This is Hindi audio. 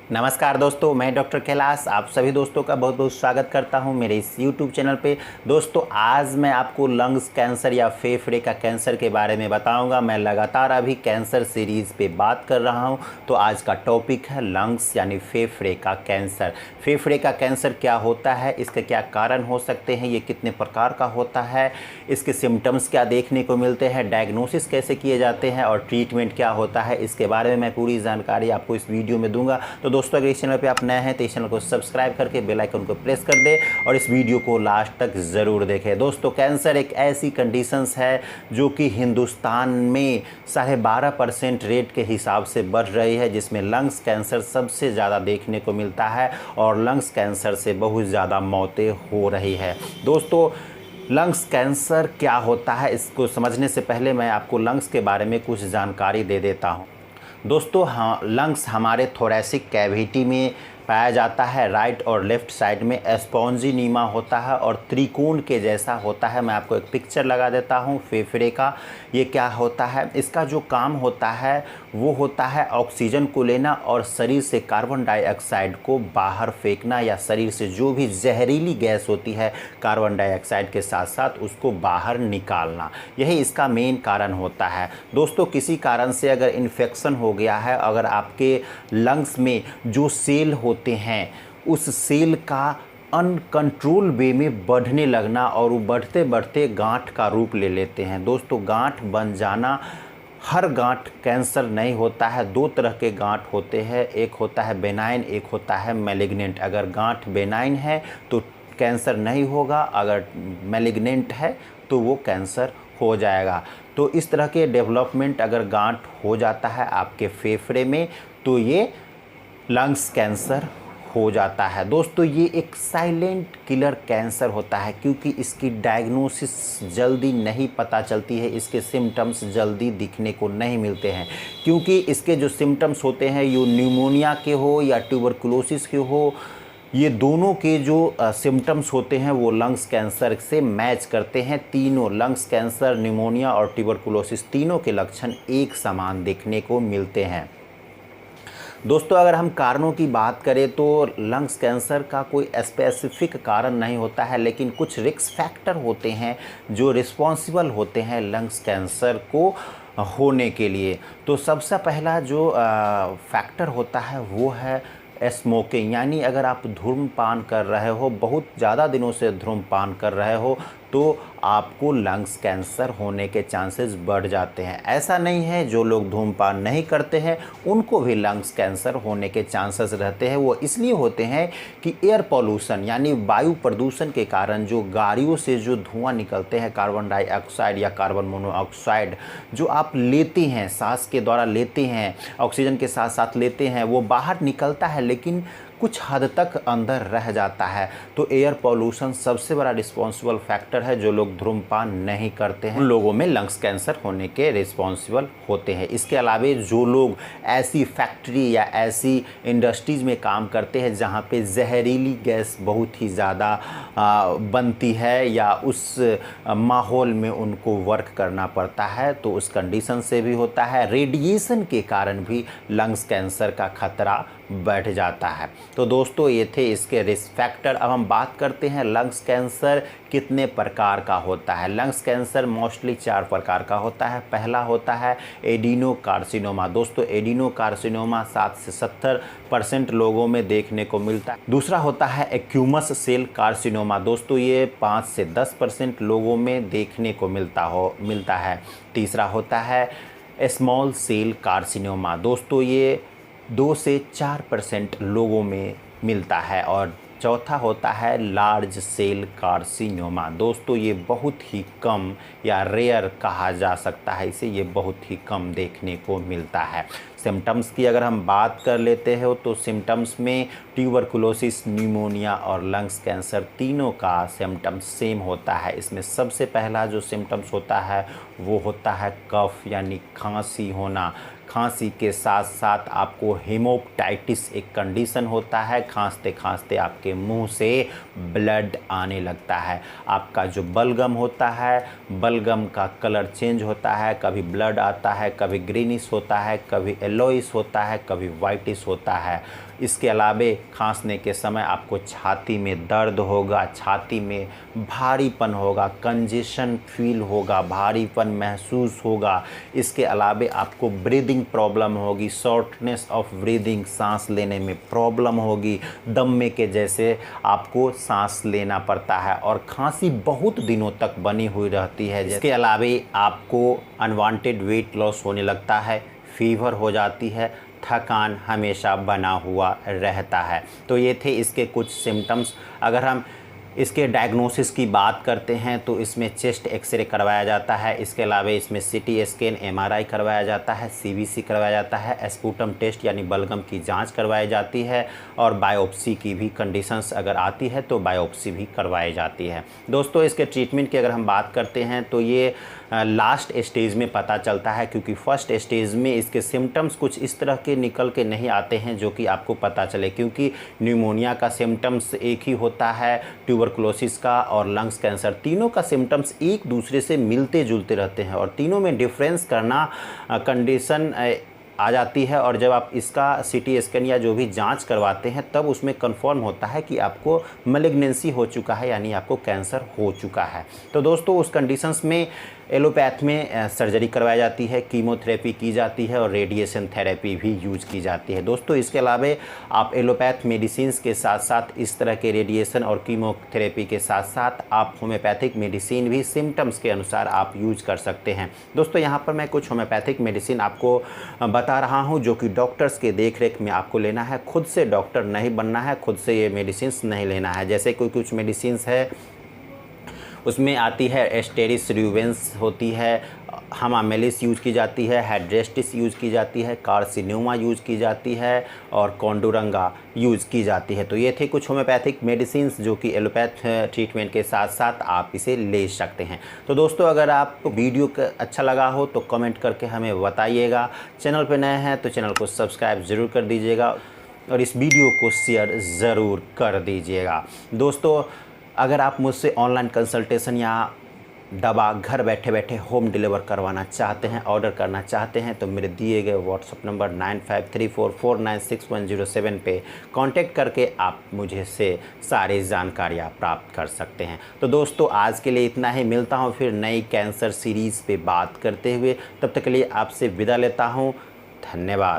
नमस्कार दोस्तों, मैं डॉक्टर कैलाश आप सभी दोस्तों का बहुत बहुत स्वागत करता हूं मेरे इस YouTube चैनल पे। दोस्तों आज मैं आपको लंग्स कैंसर या फेफड़े का कैंसर के बारे में बताऊंगा। मैं लगातार अभी कैंसर सीरीज़ पे बात कर रहा हूं, तो आज का टॉपिक है लंग्स यानी फेफड़े का कैंसर। फेफड़े का कैंसर क्या होता है, इसके क्या कारण हो सकते हैं, ये कितने प्रकार का होता है, इसके सिम्टम्स क्या देखने को मिलते हैं, डायग्नोसिस कैसे किए जाते हैं और ट्रीटमेंट क्या होता है, इसके बारे में मैं पूरी जानकारी आपको इस वीडियो में दूंगा। तो दोस्तों अगर इस चैनल पे आप नए हैं तो इस चैनल को सब्सक्राइब करके बेल आइकन को प्रेस कर दें और इस वीडियो को लास्ट तक ज़रूर देखें। दोस्तों कैंसर एक ऐसी कंडीशंस है जो कि हिंदुस्तान में 12.5% रेट के हिसाब से बढ़ रही है, जिसमें लंग्स कैंसर सबसे ज़्यादा देखने को मिलता है और लंग्स कैंसर से बहुत ज़्यादा मौतें हो रही है। दोस्तों लंग्स कैंसर क्या होता है, इसको समझने से पहले मैं आपको लंग्स के बारे में कुछ जानकारी दे देता हूँ। दोस्तों हाँ, लंग्स हमारे थोरैसिक कैविटी में पाया जाता है। राइट और लेफ़्ट साइड में स्पॉन्जीनीमा होता है और त्रिकोण के जैसा होता है। मैं आपको एक पिक्चर लगा देता हूँ फेफड़े का। ये क्या होता है, इसका जो काम होता है वो होता है ऑक्सीजन को लेना और शरीर से कार्बन डाइऑक्साइड को बाहर फेंकना, या शरीर से जो भी जहरीली गैस होती है कार्बन डाइऑक्साइड के साथ साथ उसको बाहर निकालना, यही इसका मेन कारण होता है। दोस्तों किसी कारण से अगर इन्फेक्शन हो गया है, अगर आपके लंग्स में जो सेल होते हैं उस सेल का अनकंट्रोल वे में बढ़ने लगना और वो बढ़ते बढ़ते गांठ का रूप ले लेते हैं। दोस्तों गांठ बन जाना, हर गांठ कैंसर नहीं होता है। दो तरह के गांठ होते हैं, एक होता है बेनाइन, एक होता है मैलिग्नेंट। अगर गांठ बेनाइन है तो कैंसर नहीं होगा, अगर मैलिग्नेंट है तो वो कैंसर हो जाएगा। तो इस तरह के डेवलपमेंट अगर गांठ हो जाता है आपके फेफड़े में तो ये लंग्स कैंसर हो जाता है। दोस्तों ये एक साइलेंट किलर कैंसर होता है, क्योंकि इसकी डायग्नोसिस जल्दी नहीं पता चलती है, इसके सिम्टम्स जल्दी दिखने को नहीं मिलते हैं, क्योंकि इसके जो सिम्टम्स होते हैं ये न्यूमोनिया के हो या ट्यूबरकुलोसिस के हो, ये दोनों के जो सिम्टम्स होते हैं वो लंग्स कैंसर से मैच करते हैं। तीनों लंग्स कैंसर, न्यूमोनिया और ट्यूबरकुलोसिस तीनों के लक्षण एक समान देखने को मिलते हैं। दोस्तों अगर हम कारणों की बात करें तो लंग्स कैंसर का कोई स्पेसिफिक कारण नहीं होता है, लेकिन कुछ रिस्क फैक्टर होते हैं जो रिस्पॉन्सिबल होते हैं लंग्स कैंसर को होने के लिए। तो सबसे पहला जो फैक्टर होता है वो है स्मोकिंग, यानी अगर आप धूम्रपान कर रहे हो, बहुत ज़्यादा दिनों से धूम्रपान कर रहे हो तो आपको लंग्स कैंसर होने के चांसेस बढ़ जाते हैं। ऐसा नहीं है जो लोग धूम्रपान नहीं करते हैं उनको भी लंग्स कैंसर होने के चांसेस रहते हैं। वो इसलिए होते हैं कि एयर पॉल्यूशन यानी वायु प्रदूषण के कारण जो गाड़ियों से जो धुआं निकलते हैं, कार्बन डाइऑक्साइड या कार्बन मोनोऑक्साइड जो आप लेते हैं, सांस के द्वारा लेते हैं, ऑक्सीजन के साथ साथ लेते हैं, वो बाहर निकलता है लेकिन कुछ हद तक अंदर रह जाता है। तो एयर पॉल्यूशन सबसे बड़ा रिस्पॉन्सिबल फैक्टर है। जो लोग धूम्रपान नहीं करते हैं उन लोगों में लंग्स कैंसर होने के रिस्पॉन्सिबल होते हैं। इसके अलावा जो लोग ऐसी फैक्ट्री या ऐसी इंडस्ट्रीज़ में काम करते हैं जहाँ पे जहरीली गैस बहुत ही ज़्यादा बनती है या उस माहौल में उनको वर्क करना पड़ता है, तो उस कंडीशन से भी होता है। रेडिएशन के कारण भी लंग्स कैंसर का खतरा बढ़ जाता है। तो दोस्तों ये थे इसके रिस्क फैक्टर। अब हम बात करते हैं लंग्स कैंसर कितने प्रकार का होता है। लंग्स कैंसर मोस्टली 4 प्रकार का होता है। पहला होता है एडिनोकार्सिनोमा। दोस्तों एडिनोकार्सिनोमा 7 से 70% लोगों में देखने को मिलता है। दूसरा होता है एक्यूमस सेल कार्सिनोमा। दोस्तों ये 5 से 10% लोगों में देखने को मिलता है। तीसरा होता है स्मॉल सेल कार्सिनोमा। दोस्तों ये 2 से 4% लोगों में मिलता है। और चौथा होता है लार्ज सेल कार्सिनोमा। दोस्तों ये बहुत ही कम या रेयर कहा जा सकता है इसे, ये बहुत ही कम देखने को मिलता है। सिम्टम्स की अगर हम बात कर लेते हो तो सिम्टम्स में ट्यूबरकुलोसिस, न्यूमोनिया और लंग्स कैंसर तीनों का सिम्टम्स सेम होता है। इसमें सबसे पहला जो सिम्टम्स होता है वो होता है कफ यानी खांसी होना। खांसी के साथ साथ आपको हेमोप्टाइटिस एक कंडीशन होता है। खांसते खांसते आपके मुंह से ब्लड आने लगता है। आपका जो बलगम होता है, बलगम का कलर चेंज होता है, कभी ब्लड आता है, कभी ग्रीनिश होता है, कभी येलोइश होता है, कभी वाइटिश होता है। इसके अलावे खांसने के समय आपको छाती में दर्द होगा, छाती में भारीपन होगा, कंजेशन फील होगा, भारीपन महसूस होगा। इसके अलावे आपको ब्रीदिंग प्रॉब्लम होगी, शॉर्टनेस ऑफ ब्रीदिंग, सांस लेने में प्रॉब्लम होगी, दम्मे के जैसे आपको सांस लेना पड़ता है और खांसी बहुत दिनों तक बनी हुई रहती है। इसके अलावे आपको अनवांटेड वेट लॉस होने लगता है, फीवर हो जाती है, थकान हमेशा बना हुआ रहता है। तो ये थे इसके कुछ सिम्टम्स। अगर हम इसके डायग्नोसिस की बात करते हैं तो इसमें चेस्ट एक्सरे करवाया जाता है। इसके अलावा इसमें सीटी स्कैन, एमआरआई करवाया जाता है, सीबीसी करवाया जाता है, स्पूटम टेस्ट यानी बलगम की जांच करवाई जाती है और बायोप्सी की भी कंडीशंस अगर आती है तो बायोप्सी भी करवाई जाती है। दोस्तों, इसके ट्रीटमेंट की अगर हम बात करते हैं तो ये लास्ट स्टेज में पता चलता है, क्योंकि फर्स्ट स्टेज में इसके सिम्टम्स कुछ इस तरह के निकल के नहीं आते हैं जो कि आपको पता चले, क्योंकि न्यूमोनिया का सिम्टम्स एक ही होता है, ट्यूबरकुलोसिस का और लंग्स कैंसर, तीनों का सिम्टम्स एक दूसरे से मिलते जुलते रहते हैं और तीनों में डिफरेंस करना कंडीशन आ जाती है। और जब आप इसका सीटी स्कैन या जो भी जांच करवाते हैं तब उसमें कंफर्म होता है कि आपको मैलिग्नेंसी हो चुका है, यानी आपको कैंसर हो चुका है। तो दोस्तों, उस कंडीशंस में एलोपैथ में सर्जरी करवाई जाती है, कीमोथेरेपी की जाती है और रेडिएशन थेरेपी भी यूज की जाती है। दोस्तों, इसके अलावा आप एलोपैथ मेडिसिन्स के साथ साथ इस तरह के रेडिएशन और कीमोथेरेपी के साथ साथ आप होम्योपैथिक मेडिसिन भी सिम्टम्स के अनुसार आप यूज कर सकते हैं। दोस्तों, यहाँ पर मैं कुछ होम्योपैथिक मेडिसिन आपको बता रहा हूँ जो कि डॉक्टर्स के देखरेख में आपको लेना है। खुद से डॉक्टर नहीं बनना है, खुद से ये मेडिसिन्स नहीं लेना है। जैसे कोई कुछ मेडिसिन्स है, उसमें आती है एस्टेरिस रिवेंस होती है, हमामेलिस यूज की जाती है, हाइड्रेस्टिस यूज की जाती है, कार्सिनोमा यूज की जाती है और कॉन्डुरंगा यूज की जाती है। तो ये थे कुछ होम्योपैथिक मेडिसिन्स जो कि एलोपैथ ट्रीटमेंट के साथ साथ आप इसे ले सकते हैं। तो दोस्तों, अगर आपको वीडियो अच्छा लगा हो तो कमेंट करके हमें बताइएगा। चैनल पर नए हैं तो चैनल को सब्सक्राइब ज़रूर कर दीजिएगा और इस वीडियो को शेयर ज़रूर कर दीजिएगा। दोस्तों, अगर आप मुझसे ऑनलाइन कंसल्टेशन या दवा घर बैठे बैठे होम डिलीवर करवाना चाहते हैं, ऑर्डर करना चाहते हैं, तो मेरे दिए गए व्हाट्सअप नंबर 9534496107 पे कांटेक्ट करके आप मुझे से सारी जानकारियाँ प्राप्त कर सकते हैं। तो दोस्तों, आज के लिए इतना ही। मिलता हूँ फिर नई कैंसर सीरीज़ पे बात करते हुए। तब तक के लिए आपसे विदा लेता हूँ। धन्यवाद।